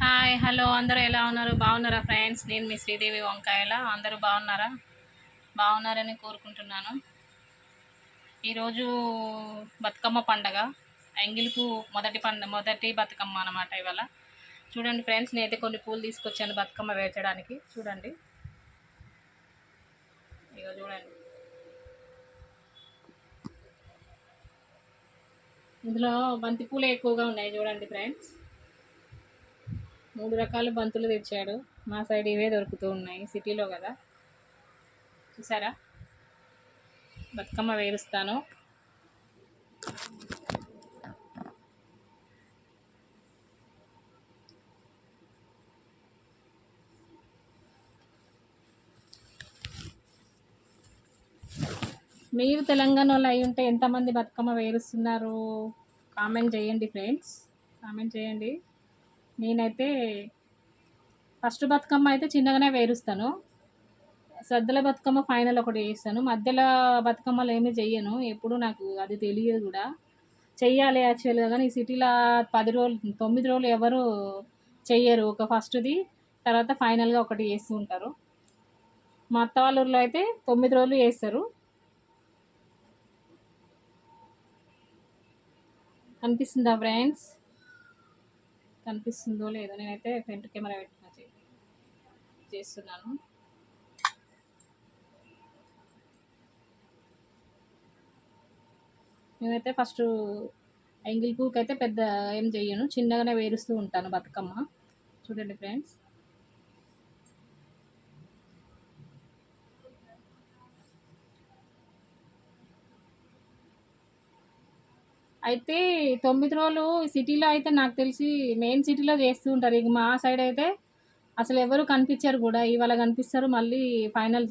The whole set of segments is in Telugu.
హాయ్ హలో అందరూ ఎలా ఉన్నారు? బాగున్నారా ఫ్రెండ్స్? నేను మీ శ్రీదేవి వంకాయల. అందరూ బాగున్నారా? బాగున్నారని కోరుకుంటున్నాను. ఈరోజు బతుకమ్మ పండగ. ఎంగిలిపు మొదటి బతుకమ్మ అన్నమాట ఇవాళ. చూడండి ఫ్రెండ్స్, నేనైతే కొన్ని పూలు తీసుకొచ్చాను బతుకమ్మ వేర్చడానికి. చూడండి, ఇగో చూడండి, ఇందులో బంతి పూలు ఎక్కువగా ఉన్నాయి. చూడండి ఫ్రెండ్స్, 3 రకాల బంతులు తెచ్చాడు. మా సైడ్ ఇవే దొరుకుతూ ఉన్నాయి, సిటీలో కదా. చూసారా, బతుకమ్మ వేరుస్తాను. మీరు తెలంగాణలో అయి ఉంటే ఎంతమంది బతుకమ్మ వేరుస్తున్నారు? కామెంట్ చేయండి ఫ్రెండ్స్, కామెంట్ చేయండి. నేనైతే ఫస్ట్ బతుకమ్మ అయితే చిన్నగానే వేరుస్తాను. సద్దుల బతుకమ్మ ఫైనల్ ఒకటి చేస్తాను. మధ్యలో బతుకమ్మలు ఏమీ చెయ్యను, ఎప్పుడు నాకు అది తెలియదు కూడా. చెయ్యాలి యాక్చువల్గా, కానీ ఈ సిటీలో 10 రోజులు 9 రోజులు ఎవరు చెయ్యరు. ఒక ఫస్ట్ది, తర్వాత ఫైనల్గా ఒకటి చేస్తూ ఉంటారు. మా అత్త వాళ్ళ ఊర్లో అయితే 9 రోజులు చేస్తారు. కనిపిస్తుందా ఫ్రెండ్స్? కనిపిస్తుందో లేదో, నేనైతే ఫ్రంట్ కెమెరా పెట్టుకుని చేస్తున్నాను. నేనైతే ఫస్ట్ ఎంగిల్ పూకి అయితే పెద్ద ఏం చెయ్యను, చిన్నగానే వేరుస్తూ ఉంటాను బతుకమ్మ. చూడండి ఫ్రెండ్స్, అయితే 9 రోజులు సిటీలో అయితే నాకు తెలిసి మెయిన్ సిటీలో చేస్తూ ఉంటారు. ఇక మా సైడ్ అయితే అసలు ఎవరు కనిపించారు కూడా. ఇవాళ కనిపిస్తారు, మళ్ళీ ఫైనల్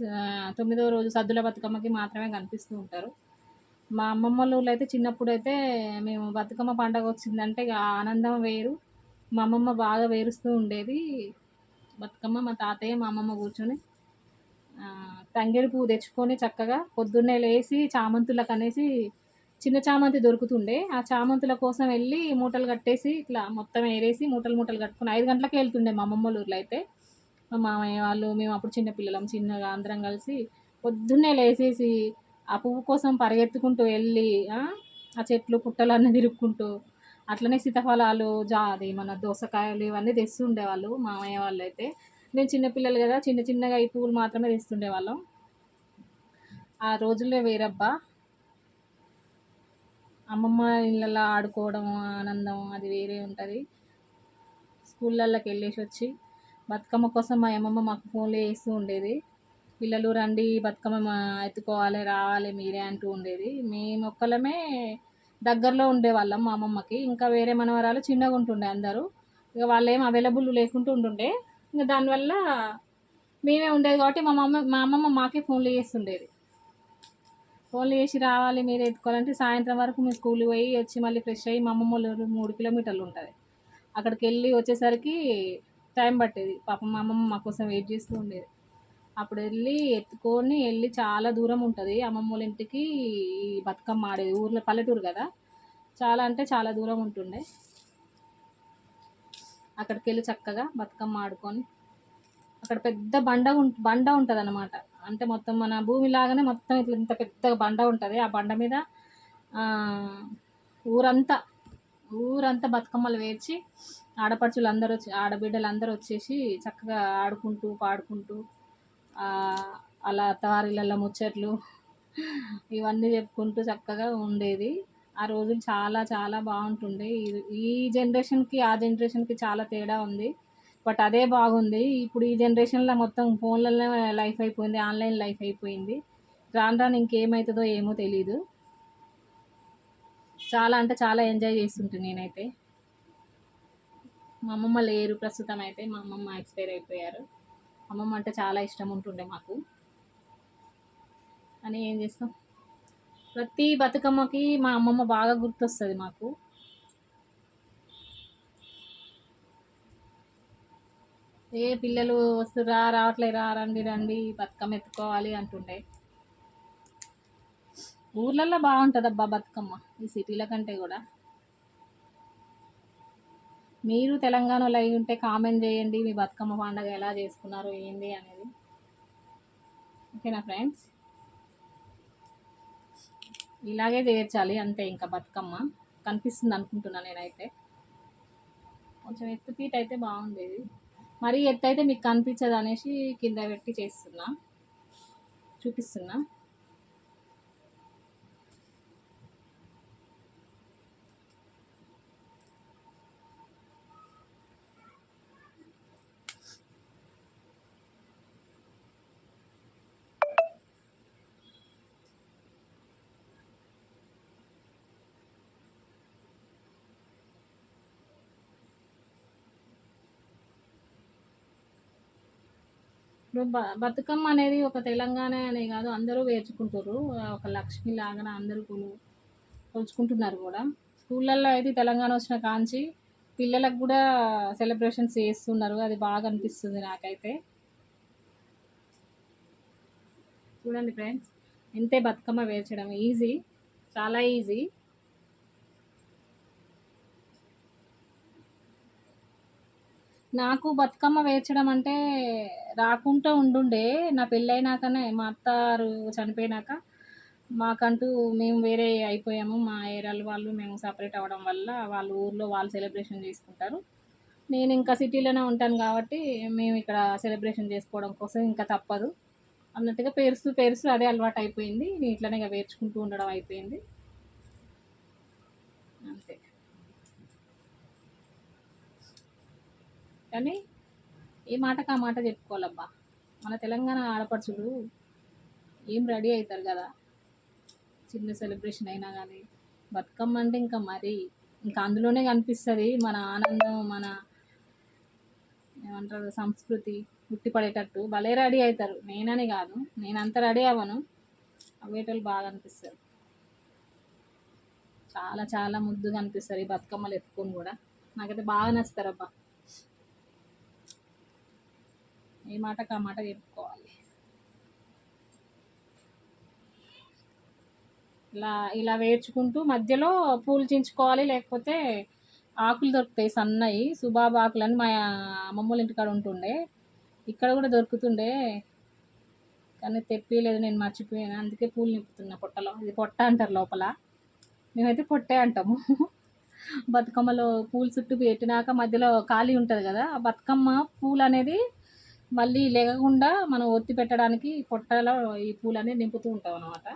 9వ రోజు సద్దుల బతుకమ్మకి మాత్రమే కనిపిస్తూ ఉంటారు. మా అమ్మమ్మ వాళ్ళ ఊళ్ళో అయితే చిన్నప్పుడు అయితే మేము బతుకమ్మ పండగ వచ్చిందంటే ఇక ఆనందం వేరు. మా అమ్మమ్మ బాగా వేరుస్తూ ఉండేది బతుకమ్మ. మా తాతయ్య మా అమ్మమ్మ కూర్చొని తంగేడు పువ్వు తెచ్చుకొని చక్కగా పొద్దున్నే లేచి చామంతులకు అనేసి చిన్న చామంతి దొరుకుతుండే, ఆ చామంతుల కోసం వెళ్ళి మూటలు కట్టేసి ఇట్లా మొత్తం ఏరేసి మూటలు మూటలు కట్టుకుని 5 గంటలకే వెళ్తుండే మా అమ్మమ్మ ఊర్లో అయితే. మా మామయ్య వాళ్ళు, మేము అప్పుడు చిన్నపిల్లలం, చిన్నగా అందరం కలిసి పొద్దున్నే లేచేసి ఆ పువ్వు కోసం పరిగెత్తుకుంటూ వెళ్ళి ఆ చెట్లు పుట్టలు అన్నీ తిరుక్కుంటూ, అట్లనే సీతాఫలాలు అది మన దోసకాయలు ఇవన్నీ తెస్తూ ఉండేవాళ్ళు మామయ్య వాళ్ళు అయితే. మేము చిన్నపిల్లలు కదా, చిన్న చిన్నగా ఈ పువ్వులు మాత్రమే తెస్తుండేవాళ్ళం. ఆ రోజుల్లో వేరబ్బా. అమ్మమ్మ ఇళ్ళల్లో ఆడుకోవడం ఆనందం అది వేరే ఉంటుంది. స్కూళ్ళల్లోకి వెళ్ళేసి వచ్చి బతుకమ్మ కోసం మా అమ్మమ్మ మాకు ఫోన్లు చేస్తూ ఉండేది. పిల్లలు రండి బతుకమ్మ ఎత్తుకోవాలి రావాలి మీరే అంటూ ఉండేది. మేము ఒక్కలమే దగ్గరలో ఉండేవాళ్ళం మా అమ్మమ్మకి. ఇంకా వేరే మనవరాలు చిన్నగా ఉంటుండే అందరూ. ఇక వాళ్ళు ఏం అవైలబుల్ లేకుంటూ ఉంటుండే. ఇంకా దానివల్ల మేమే ఉండేది కాబట్టి మా అమ్మమ్మ మాకే ఫోన్లు చేస్తుండేది. ఫోన్లు చేసి రావాలి మీరు ఎత్తుకోవాలంటే సాయంత్రం వరకు మేము స్కూల్కి పోయి వచ్చి మళ్ళీ ఫ్రెష్ అయ్యి మా అమ్మమ్మ వాళ్ళు 3 కిలోమీటర్లు ఉంటుంది. అక్కడికి వెళ్ళి వచ్చేసరికి టైం పట్టేది. పాపం మా అమ్మమ్మ మా కోసం వెయిట్ చేస్తూ ఉండేది. అప్పుడు వెళ్ళి ఎత్తుకొని వెళ్ళి చాలా దూరం ఉంటుంది అమ్మమ్మ వాళ్ళ ఇంటికి. ఈ బతుకమ్మ ఆడేది ఊర్లో, పల్లెటూరు కదా, చాలా అంటే చాలా దూరం ఉంటుండే. అక్కడికి వెళ్ళి చక్కగా బతుకమ్మ ఆడుకొని అక్కడ పెద్ద బండ ఉంటుంది అన్నమాట. అంటే మొత్తం మన భూమి లాగానే మొత్తం ఇట్లా ఇంత పెద్ద బండ ఉంటుంది. ఆ బండ మీద ఊరంతా ఊరంతా బతుకమ్మలు వేర్చి ఆడపడుచులు అందరూ వచ్చి ఆడబిడ్డలు అందరూ వచ్చేసి చక్కగా ఆడుకుంటూ పాడుకుంటూ అలా అత్తవారిళ్ళ ముచ్చట్లు ఇవన్నీ చెప్పుకుంటూ చక్కగా ఉండేది. ఆ రోజులు చాలా చాలా బాగుంటుండే. ఈ జనరేషన్కి ఆ జనరేషన్కి చాలా తేడా ఉంది, బట్ అదే బాగుంది. ఇప్పుడు ఈ జనరేషన్లో మొత్తం ఫోన్లలో లైఫ్ అయిపోయింది, ఆన్లైన్ లైఫ్ అయిపోయింది. రాను రాను ఇంకేమవుతుందో ఏమో తెలీదు. చాలా అంటే చాలా ఎంజాయ్ చేస్తుంటాను నేనైతే. మా అమ్మమ్మ లేరు ప్రస్తుతం, అయితే మా అమ్మమ్మ ఎక్స్పైర్ అయిపోయారు. అమ్మమ్మ అంటే చాలా ఇష్టం ఉంటుండే మాకు. అని ఏం చేస్తాం, ప్రతి బతుకమ్మకి మా అమ్మమ్మ బాగా గుర్తొస్తుంది మాకు. ఏ పిల్లలు వస్తురా రావట్లేరా రండి రండి బతుకమ్మ ఎత్తుకోవాలి అంటుండే. ఊర్లలో బాగుంటుంది అబ్బా బతుకమ్మ, ఈ సిటీల కంటే కూడా. మీరు తెలంగాణలో అయి ఉంటే కామెంట్ చేయండి, మీ బతుకమ్మ పండుగ ఎలా చేసుకున్నారు ఏంది అనేది. ఓకేనా ఫ్రెండ్స్, ఇలాగే చేర్చాలి అంతే. ఇంకా బతుకమ్మ కనిపిస్తుంది అనుకుంటున్నా నేనైతే. కొంచెం ఎత్తు పీట అయితే బాగుండేది, మరీ ఎత్తు అయితే మీకు కనిపించదు అనేసి కింద పెట్టి చేస్తున్నా, చూపిస్తున్నా. ఇప్పుడు బతుకమ్మ అనేది ఒక తెలంగాణ అనే కాదు, అందరూ వేర్చుకుంటారు. ఒక లక్ష్మి లాగా అందరూ కొలుచుకుంటున్నారు కూడా. స్కూళ్ళల్లో అయితే తెలంగాణ వచ్చిన కాంచి పిల్లలకు కూడా సెలబ్రేషన్స్ చేస్తున్నారు, అది బాగా అనిపిస్తుంది నాకైతే. చూడండి ఫ్రెండ్స్, ఇంతే బతుకమ్మ వేర్చడం ఈజీ, చాలా ఈజీ. నాకు బతుకమ్మ వేర్చడం అంటే రాకుంటూ ఉండుండే. నా పెళ్ళైనాకనే, మా అత్తారు చనిపోయినాక మాకంటూ మేము వేరే అయిపోయాము. మా ఏరియాల వాళ్ళు మేము సపరేట్ అవ్వడం వల్ల వాళ్ళు ఊర్లో వాళ్ళు సెలబ్రేషన్ చేసుకుంటారు. నేను ఇంకా సిటీలోనే ఉంటాను కాబట్టి మేము ఇక్కడ సెలబ్రేషన్ చేసుకోవడం కోసం ఇంకా తప్పదు అన్నట్టుగా పేరుస్తూ పేరుస్తూ అదే అలవాటు అయిపోయింది. నేను ఇట్లనే ఇక వేర్చుకుంటూ ఉండడం అయిపోయింది అంతే. కానీ ఏ మాటకు ఆ మాట చెప్పుకోవాలబ్బా, మన తెలంగాణ ఆడపడుచులు ఏం రెడీ అవుతారు కదా, చిన్న సెలబ్రేషన్ అయినా కానీ. బతుకమ్మ అంటే ఇంకా మరీ ఇంకా అందులోనే కనిపిస్తుంది మన ఆనందం, మన ఏమంటారు సంస్కృతి ఉట్టిపడేటట్టు భలే రెడీ అవుతారు. నేనని కాదు, నేను అంత రెడీ అవ్వను, అవ్వేటోళ్ళు బాగా అనిపిస్తారు. చాలా చాలా ముద్దుగా అనిపిస్తారు ఈ బతుకమ్మలు ఎత్తుకొని కూడా. నాకైతే బాగా నచ్చుతారబ్బా, ఏ మాటకు ఆ మాట చెప్పుకోవాలి. ఇలా వేర్చుకుంటూ మధ్యలో పూలు చించుకోవాలి, లేకపోతే ఆకులు దొరుకుతాయి సన్నయి, సుబాబు ఆకులు అని మా అమ్మమ్మల ఇంటికాడ ఉంటుండే. ఇక్కడ కూడా దొరుకుతుండే కానీ తెప్పిలేదు, నేను మర్చిపోయాను. అందుకే పూలు నింపుతున్నా పొట్టలో. ఇది పొట్ట అంటారు లోపల, మేమైతే పొట్టే అంటాము. బతుకమ్మలో పూలు చుట్టూ పెట్టినాక మధ్యలో ఖాళీ ఉంటుంది కదా, ఆ బతుకమ్మ పూలు అనేది మళ్ళీ లేకుండా మనం ఒత్తి పెట్టడానికి పొట్టలో ఈ పూలు అనేది నింపుతూ ఉంటాం అనమాట.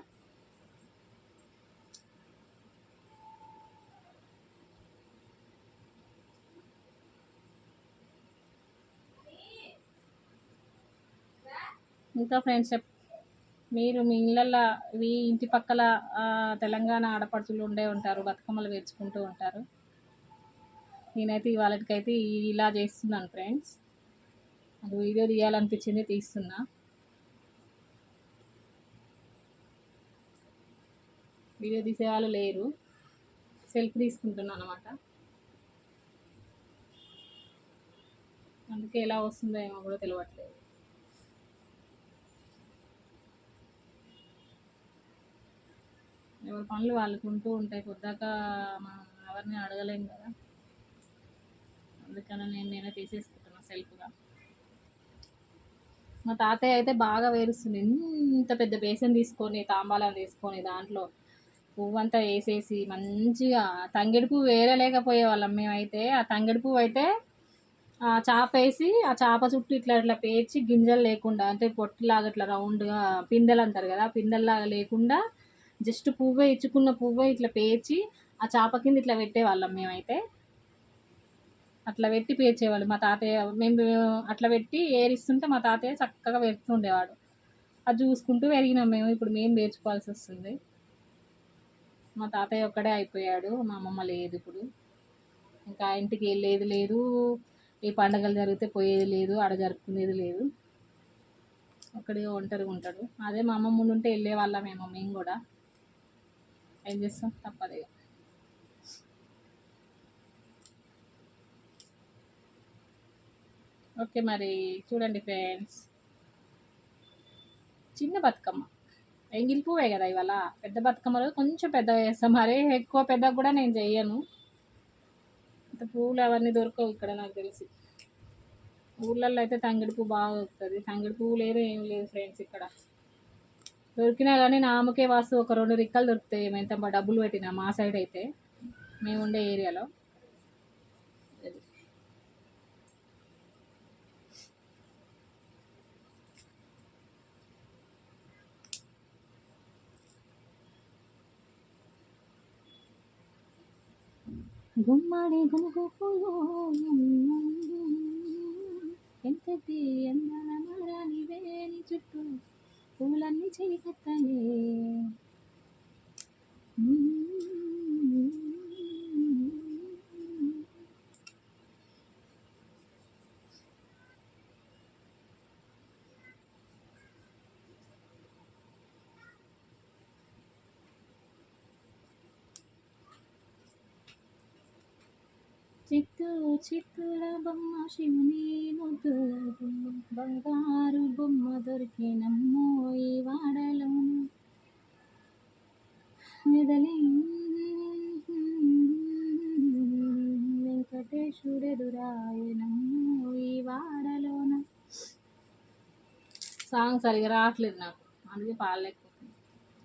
ఇంకా ఫ్రెండ్స్ మీరు మీ ఇళ్ళల్లో మీ ఇంటి పక్కల తెలంగాణ ఆడపడుచులు ఉండే ఉంటారు, బతుకమ్మలు వేర్చుకుంటూ ఉంటారు. నేనైతే ఇవాళకైతే ఇలా చేస్తున్నాను ఫ్రెండ్స్. అది వీడియో తీయాలనిపించింది, తీస్తున్నా. వీడియో తీసేవాళ్ళు లేరు, సెల్ఫ్ తీసుకుంటున్నాను అనమాట. అందుకే ఎలా వస్తుందో ఏమో కూడా తెలియట్లేదు. ఎవరి పనులు వాళ్ళకు ఉంటూ ఉంటాయి, పొద్దాక మనం ఎవరిని అడగలేము కదా. అందుకని నేనే తీసేసుకుంటున్నా సెల్ఫ్గా. మా తాతయ్య అయితే బాగా వేరుస్తుంది. ఇంత పెద్ద బేసన్ తీసుకొని, తాంబాలం తీసుకొని, దాంట్లో పువ్వంతా వేసేసి మంచిగా తంగెడు పువ్వు వేరలేకపోయే వాళ్ళం మేమైతే. ఆ తంగెడు పువ్వు అయితే ఆ చాప వేసి ఆ చాప చుట్టూ ఇట్లా ఇట్లా పేర్చి గింజలు లేకుండా, అంటే పొట్టులాగా ఇట్లా రౌండ్గా పిందెలు అంటారు కదా, పిందెల్లాగా లేకుండా జస్ట్ పువ్వే, ఇచ్చుకున్న పువ్వే ఇట్లా పేర్చి ఆ చాప కింద ఇట్లా పెట్టేవాళ్ళం మేమైతే. అట్లా పెట్టి పేర్చేవాళ్ళు మా తాతయ్య. మేము అట్లా పెట్టి ఏరిస్తుంటే మా తాతయ్య చక్కగా పెడుతుండేవాడు. అది చూసుకుంటూ పెరిగినాం మేము. ఇప్పుడు మేము పేర్చుకోవాల్సి వస్తుంది. మా తాతయ్య ఒక్కడే అయిపోయాడు, మా అమ్మమ్మ లేదు ఇప్పుడు. ఇంకా ఇంటికి వెళ్ళేది లేదు, ఏ పండగలు జరిగితే పోయేది లేదు, ఆడ జరుపుకునేది లేదు. ఒక్కడిగా ఒంటరిగా ఉంటాడు. అదే మా అమ్మమ్మ ఉంటే వెళ్ళే వాళ్ళమేమో మేము కూడా. ఏం చేస్తాం, తప్పదు. ఓకే మరి చూడండి ఫ్రెండ్స్, చిన్న బతుకమ్మ ఎంగిలి పువ్వే కదా ఇవాళ. పెద్ద బతుకమ్మలో కొంచెం పెద్దగా చేస్తాం, మరీ ఎక్కువ పెద్దగా కూడా నేను చెయ్యను. ఇంత పూలు అవన్నీ దొరకవు ఇక్కడ నాకు తెలిసి. ఊళ్ళల్లో అయితే తంగిడి పువ్వు బాగా దొరుకుతుంది. తంగిడి పువ్వు లేదు, ఏం లేదు ఫ్రెండ్స్ ఇక్కడ. దొరికినా కానీ నామకే వాస్తు ఒక 2 రిక్కలు దొరుకుతాయి మేము ఎంత డబ్బులు పెట్టినా మా సైడ్ అయితే, మేము ఉండే ఏరియాలో. గుమ్మడి గునుగుపులు ఎంతటి అందాల మరాని వేని చుట్టూ పూలన్నీ చీకట్టనే. చిత్తూ చిత్తుల బొమ్మ శివుని ముద్దుల బొమ్మ, బంగారు బొమ్మ దొరికినమ్మో ఈ వాడలోను. మెదలి వెంకటేశుడెదురాయనమ్మో ఈ వాడలోన. సాంగ్ సరిగా రావట్లేదు నాకు, అందుకే పాడలేకపోతుంది.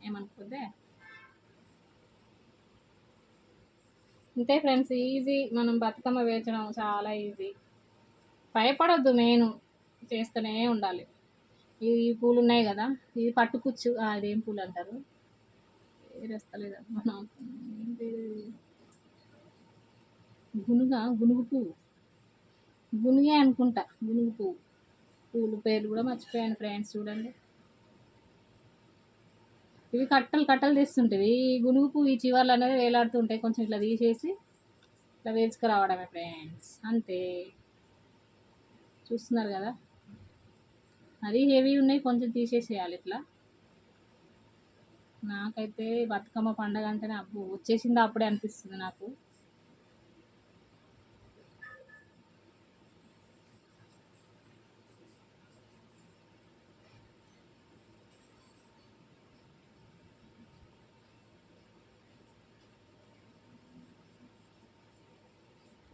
ఏమనుకుంటే అంతే ఫ్రెండ్స్, ఈజీ. మనం బతుకమ్మ వేచడం చాలా ఈజీ, భయపడొద్దు. మెయిన్ చేస్తూనే ఉండాలి. ఈ పూలు ఉన్నాయి కదా, ఇది పట్టుకుచ్చు, అదేం పూలు అంటారు, వేరేస్తలేదు మనం, గునుగు పువ్వు, గునుగే అనుకుంటా, గునుగు పువ్వు. పూలు పేర్లు కూడా మర్చిపోయాను ఫ్రెండ్స్. చూడండి, ఇవి కట్టలు కట్టలు తీస్తుంటాయి. ఈ గునుగు పువ్వు ఈ చివర్లు అనేది వేలాడుతుంటాయి. కొంచెం ఇట్లా తీసేసి ఇట్లా వేసుకురావడమే ఫ్రెండ్స్, అంతే. చూస్తున్నారు కదా, అది హెవీ ఉన్నాయి, కొంచెం తీసేసేయాలి ఇట్లా. నాకైతే బతుకమ్మ పండగ అంటేనే అబ్బు వచ్చేసిందా అప్పుడే అనిపిస్తుంది నాకు.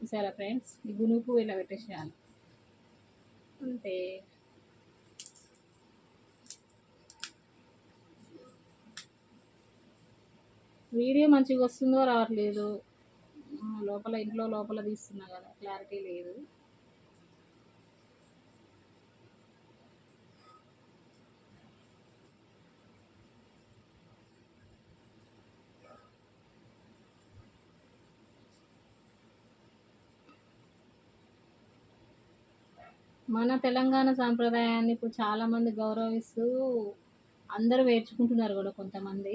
చూసారా ఫ్రెండ్స్, ఈ గునుగు పువ్వు ఇలా పెట్టేసేయాలి అంతే. వీడియో మంచిగా వస్తుందో రావట్లేదు, లోపల ఇంట్లో లోపల తీస్తున్నా కదా, క్లారిటీ లేదు. మన తెలంగాణ సాంప్రదాయాన్ని ఇప్పుడు చాలామంది గౌరవిస్తూ అందరూ వేర్చుకుంటున్నారు కూడా కొంతమంది.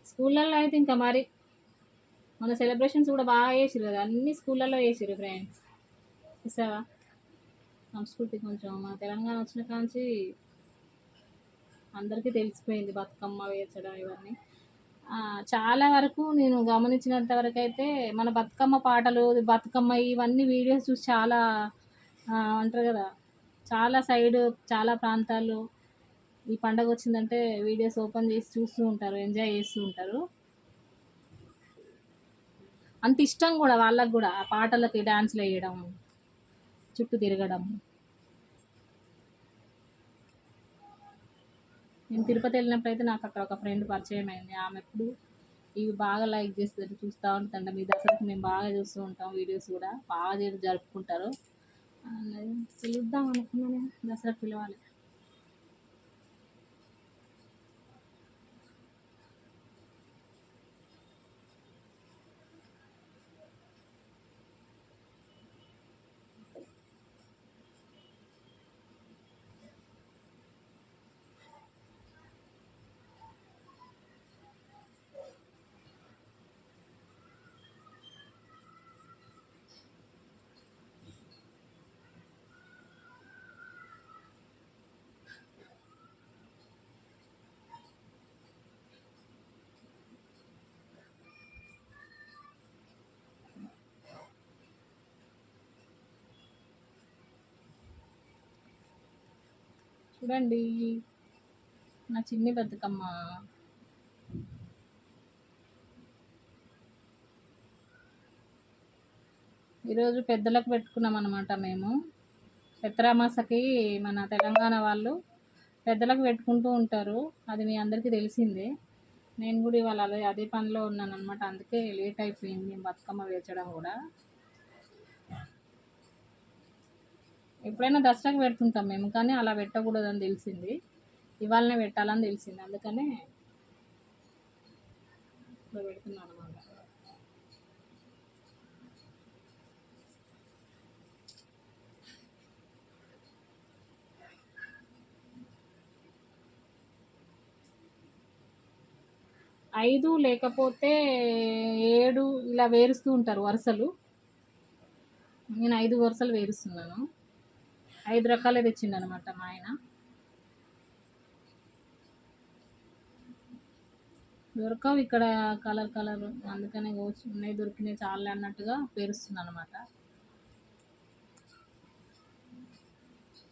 స్కూళ్ళల్లో అయితే ఇంకా మరి మన సెలబ్రేషన్స్ కూడా బాగా చేసిరు కదా, అన్ని స్కూళ్ళల్లో చేసిరు ఫ్రెండ్స్. చూసావా, సంస్కృతి కొంచెం మన తెలంగాణ వచ్చిన కాంచి అందరికీ తెలిసిపోయింది బతుకమ్మ వేర్చడం ఇవన్నీ. చాలా వరకు నేను గమనించినంత వరకు అయితే మన బతుకమ్మ పాటలు, బతుకమ్మ ఇవన్నీ వీడియోస్ చూసి చాలా అంటారు కదా, చాలా సైడ్ చాలా ప్రాంతాల్లో ఈ పండగ వచ్చిందంటే వీడియోస్ ఓపెన్ చేసి చూస్తూ ఉంటారు, ఎంజాయ్ చేస్తూ ఉంటారు. అంత ఇష్టం కూడా వాళ్ళకు కూడా ఆ పాటలకి డాన్స్లు వేయడం, చుట్టూ తిరగడం. నేను తిరుపతి వెళ్ళినప్పుడు అయితే నాకు అక్కడ ఒక ఫ్రెండ్ పరిచయం అయింది. ఆమె ఎప్పుడు ఇవి బాగా లైక్ చేస్తుంది, చూస్తూ ఉంటుందంట. మీ దసరాకి మేము బాగా చూస్తూ ఉంటాం, వీడియోస్ కూడా బాగా జరుపుకుంటారు. పిలుద్దాం అనుకున్నాను, దసరాకి పిలవాలి. చూడండి, నా చిన్ని బతుకమ్మ. ఈరోజు పెద్దలకు పెట్టుకున్నాం అనమాట మేము. పెత్తరామాసకి మన తెలంగాణ వాళ్ళు పెద్దలకు పెట్టుకుంటూ ఉంటారు, అది మీ అందరికీ తెలిసిందే. నేను కూడా ఇవాళ అదే పనిలో ఉన్నాను అనమాట, అందుకే లేట్ అయిపోయింది బతుకమ్మ వేర్చడం కూడా. ఎప్పుడైనా దసరాకు పెడుతుంటాం మేము, కానీ అలా పెట్టకూడదని తెలిసింది, ఇవాళనే పెట్టాలని తెలిసింది, అందుకనే ఇప్పుడు పెడుతున్నాను అనమాట. ఐదు లేకపోతే 7 ఇలా వేరుస్తూ ఉంటారు వరుసలు. నేను 5 వరుసలు వేరుస్తున్నాను. 5 రకాలే తెచ్చిండనమాట మా ఆయన. దొరకవు ఇక్కడ కలర్ కలర్, అందుకనే ఉన్నాయి దొరికినాయి చాలే అన్నట్టుగా పేరుస్తున్నాను అనమాట.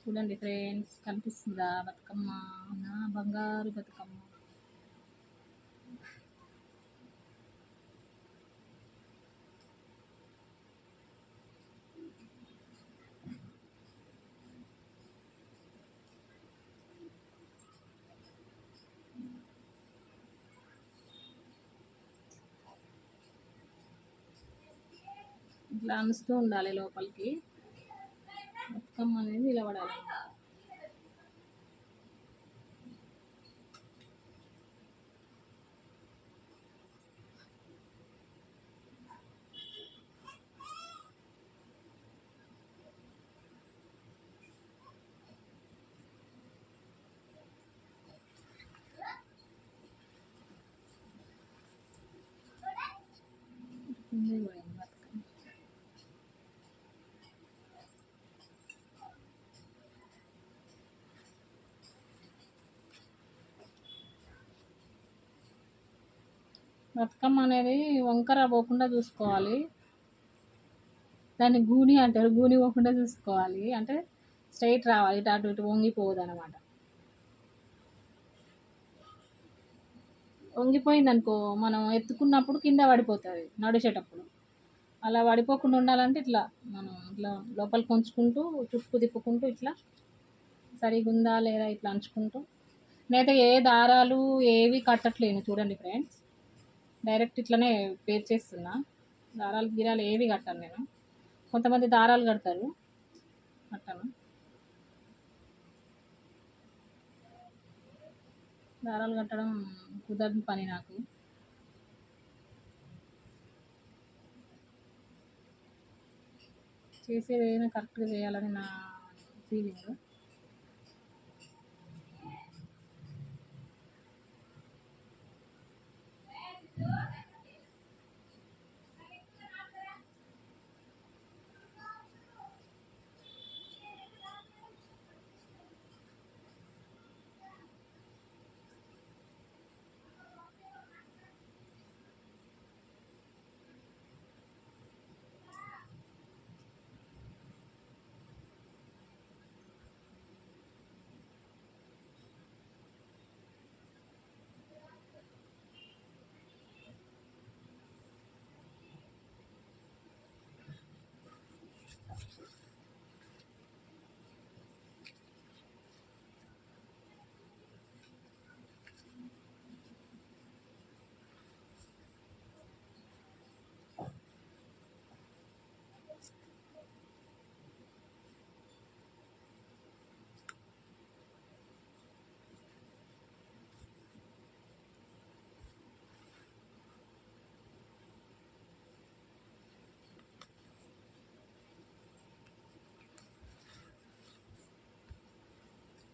చూడండి ఫ్రెండ్స్, కనిపిస్తుందా బతుకమ్మ, నా బంగారు బతుకమ్మ. ఇట్లా అనుస్తూ ఉండాలి లోపలికి, బతుకమ్మ అనేది నిలబడాలి. బతుకమ్మ అనేది వంకర పోకుండా చూసుకోవాలి, దాన్ని గూని అంటారు, గూని పోకుండా చూసుకోవాలి, అంటే స్ట్రైట్ రావాలి, ఇటు అటు ఇటు వంగిపోదు అనమాట. వంగిపోయింది అనుకో, మనం ఎత్తుకున్నప్పుడు కింద పడిపోతుంది నడిచేటప్పుడు. అలా పడిపోకుండా ఉండాలంటే ఇట్లా మనం ఇట్లా లోపలికి ఉంచుకుంటూ చుట్టూ తిప్పుకుంటూ ఇట్లా సరిగా ఉందా లేదా ఇట్లా అంచుకుంటూ. నేనైతే ఏ దారాలు ఏవి కట్టట్లేను చూడండి ఫ్రెండ్స్, డైరెక్ట్ ఇట్లనే పేర్ చేస్తున్నా, దారాలు గీరాలు ఏవి కట్టాను నేను. కొంతమంది దారాలు కడతారు, కట్టాను. దారాలు కట్టడం కుదరని పని నాకు. చేసేది ఏదైనా కరెక్ట్గా చేయాలని నా feeling.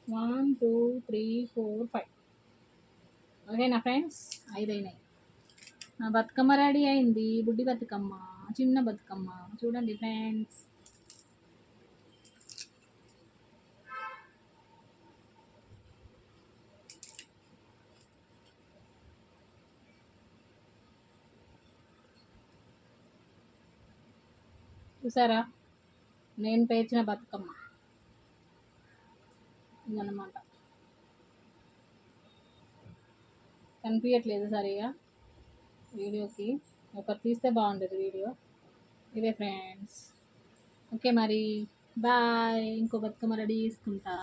One two three four five, ఓకేనా ఫ్రెండ్స్, 5 అయినాయి. నా బతుకమ్మ రెడీ అయింది, బుడ్డి బతుకమ్మ, చిన్న బతుకమ్మ. చూడండి ఫ్రెండ్స్, చూసారా నేను పేర్చిన బతుకమ్మ ఇదన్నమాట. కనిపించట్లేదు సరిగా వీడియోకి, ఒకరు తీస్తే బాగుండేది వీడియో. ఇదే ఫ్రెండ్స్. ఓకే మరి బాయ్. ఇంకో బతుకమ్మ రెడీ చేసుకుంటా.